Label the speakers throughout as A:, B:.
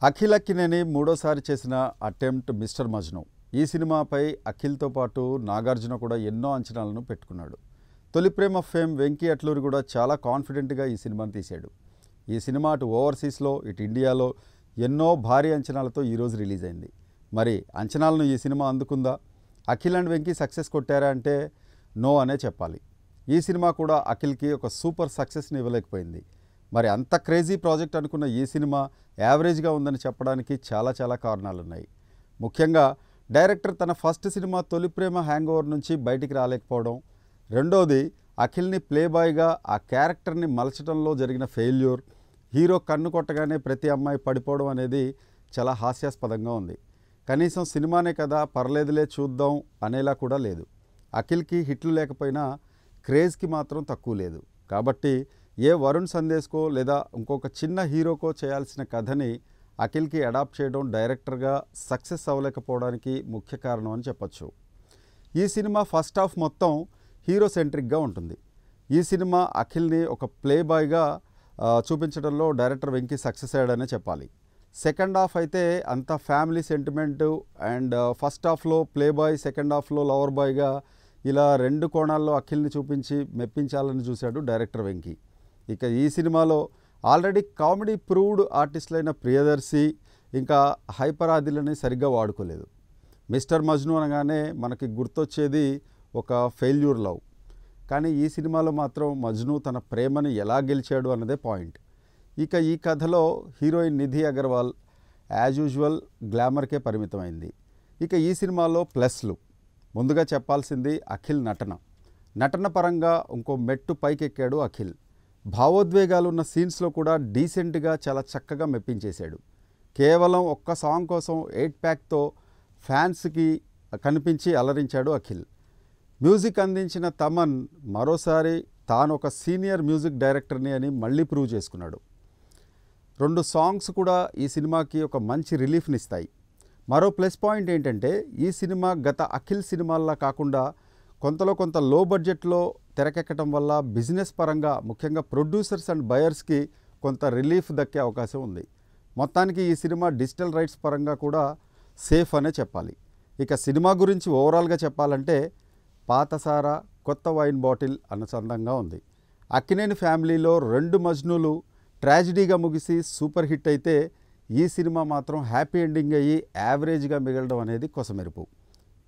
A: అఖిల్ అక్కినేని మూడోసారి చేసిన attempt mister Majnu. ఈ సినిమాపై అఖిల్తో పాటు నాగార్జున కూడా ఎన్నో అంచనాలను పెట్టుకున్నాడు. తొలి ప్రేమ ఫేమ్ వెంకీ అట్లూరి కూడా చాలా కాన్ఫిడెంట్గా ఈ సినిమాను తీశాడు. ఈ సినిమా అటు ఓవర్సీస్లో ఇటు ఇండియాలో ఎన్నో భారీ అంచనాలతో ఈరోజు రిలీజ్ అయింది. మరి అంచనాలను ఈ సినిమా అందుకుందా? అఖిల్ అండ్ వెంకీ సక్సెస్ కొట్టారా అంటే నో అనే చెప్పాలి. ఈ సినిమా కూడా అఖిల్కి ఒక సూపర్ సక్సెస్ని ఇవ్వలేకపోయింది. మరి అంత క్రేజీ ప్రాజెక్ట్ అనుకున్న ఈ సినిమా యావరేజ్గా ఉందని చెప్పడానికి చాలా కారణాలున్నాయి. ముఖ్యంగా డైరెక్టర్ తన ఫస్ట్ సినిమా తొలి ప్రేమ హ్యాంగ్ ఓవర్ నుంచి బయటికి రాలేకపోవడం, రెండోది అఖిల్ని ప్లేబాయ్గా ఆ క్యారెక్టర్ని మలచడంలో జరిగిన ఫెయిల్యూర్, హీరో కన్ను కొట్టగానే ప్రతి అమ్మాయి పడిపోవడం అనేది చాలా హాస్యాస్పదంగా ఉంది. కనీసం సినిమానే కదా పర్లేదులే చూద్దాం అనేలా కూడా లేదు. అఖిల్కి హిట్లు లేకపోయినా క్రేజ్కి మాత్రం తక్కువ లేదు. కాబట్టి ఏ వరుణ్ సందేశ్కో లేదా ఇంకొక చిన్న హీరోకో చేయాల్సిన కథని అఖిల్కి అడాప్ట్ చేయడం డైరెక్టర్గా సక్సెస్ అవ్వలేకపోవడానికి ముఖ్య కారణం అని చెప్పచ్చు. ఈ సినిమా ఫస్ట్ హాఫ్ మొత్తం హీరో సెంట్రిక్గా ఉంటుంది. ఈ సినిమా అఖిల్ని ఒక ప్లే బాయ్గా చూపించడంలో డైరెక్టర్ వెంకీ సక్సెస్ అయ్యాడనే చెప్పాలి. సెకండ్ హాఫ్ అయితే అంత ఫ్యామిలీ సెంటిమెంట్ అండ్ ఫస్ట్ హాఫ్లో ప్లే బాయ్, సెకండ్ హాఫ్లో లవర్ బాయ్గా ఇలా రెండు కోణాల్లో అఖిల్ని చూపించి మెప్పించాలని చూశాడు డైరెక్టర్ వెంకీ. ఇక ఈ సినిమాలో ఆల్రెడీ కామెడీ ప్రూవ్డ్ ఆర్టిస్టులైన ప్రియదర్శి ఇంకా హైపర్ ఆదిలని సరిగ్గా వాడుకోలేదు. మిస్టర్ మజ్ను అనగానే మనకి గుర్తొచ్చేది ఒక ఫెయిల్యూర్ లవ్. కానీ ఈ సినిమాలో మాత్రం మజ్ను తన ప్రేమను ఎలా గెలిచాడు అన్నదే పాయింట్. ఇక ఈ కథలో heroine Nidhi Agarwal as usual గ్లామర్కే పరిమితమైంది. ఇక ఈ సినిమాలో ప్లస్లు ముందుగా చెప్పాల్సింది అఖిల్ నటన పరంగా ఇంకో మెట్టు పైకెక్కాడు అఖిల్. భావోద్వేగాలు ఉన్న సీన్స్లో కూడా డీసెంట్గా చాలా చక్కగా మెప్పించేశాడు. కేవలం ఒక్క సాంగ్ కోసం 8 ప్యాక్తో ఫ్యాన్స్కి కనిపించి అలరించాడు అఖిల్. మ్యూజిక్ అందించిన తమన్ మరోసారి తాను ఒక సీనియర్ మ్యూజిక్ డైరెక్టర్ని అని మళ్ళీ ప్రూవ్ చేసుకున్నాడు. 2 సాంగ్స్ కూడా ఈ సినిమాకి ఒక మంచి రిలీఫ్నిస్తాయి. మరో ప్లస్ పాయింట్ ఏంటంటే ఈ సినిమా గత అఖిల్ సినిమాల్లా కాకుండా కొంత లో బడ్జెట్లో తెరకెక్కడం వల్ల బిజినెస్ పరంగా ముఖ్యంగా ప్రొడ్యూసర్స్ అండ్ బయర్స్కి కొంత రిలీఫ్ దక్కే అవకాశం ఉంది. మొత్తానికి ఈ సినిమా డిజిటల్ రైట్స్ పరంగా కూడా సేఫ్ అనే చెప్పాలి. ఇక సినిమా గురించి ఓవరాల్గా చెప్పాలంటే పాత సారా కొత్త వైన్ బాటిల్ అన్న చందంగా ఉంది. అక్కినేని ఫ్యామిలీలో 2 మజ్నులు ట్రాజిడీగా ముగిసి సూపర్ హిట్ అయితే ఈ సినిమా మాత్రం హ్యాపీ ఎండింగ్ అయ్యి యావరేజ్గా మిగలడం అనేది కొసమెరుపు.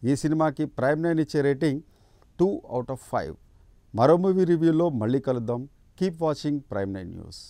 A: ఈ సినిమాకి ప్రైమ్ 9 ఇచ్చే రేటింగ్ 2 out of 5. మరో మూవీ రివ్యూలో మళ్ళీ కలుద్దాం. Keep watching prime 9 news.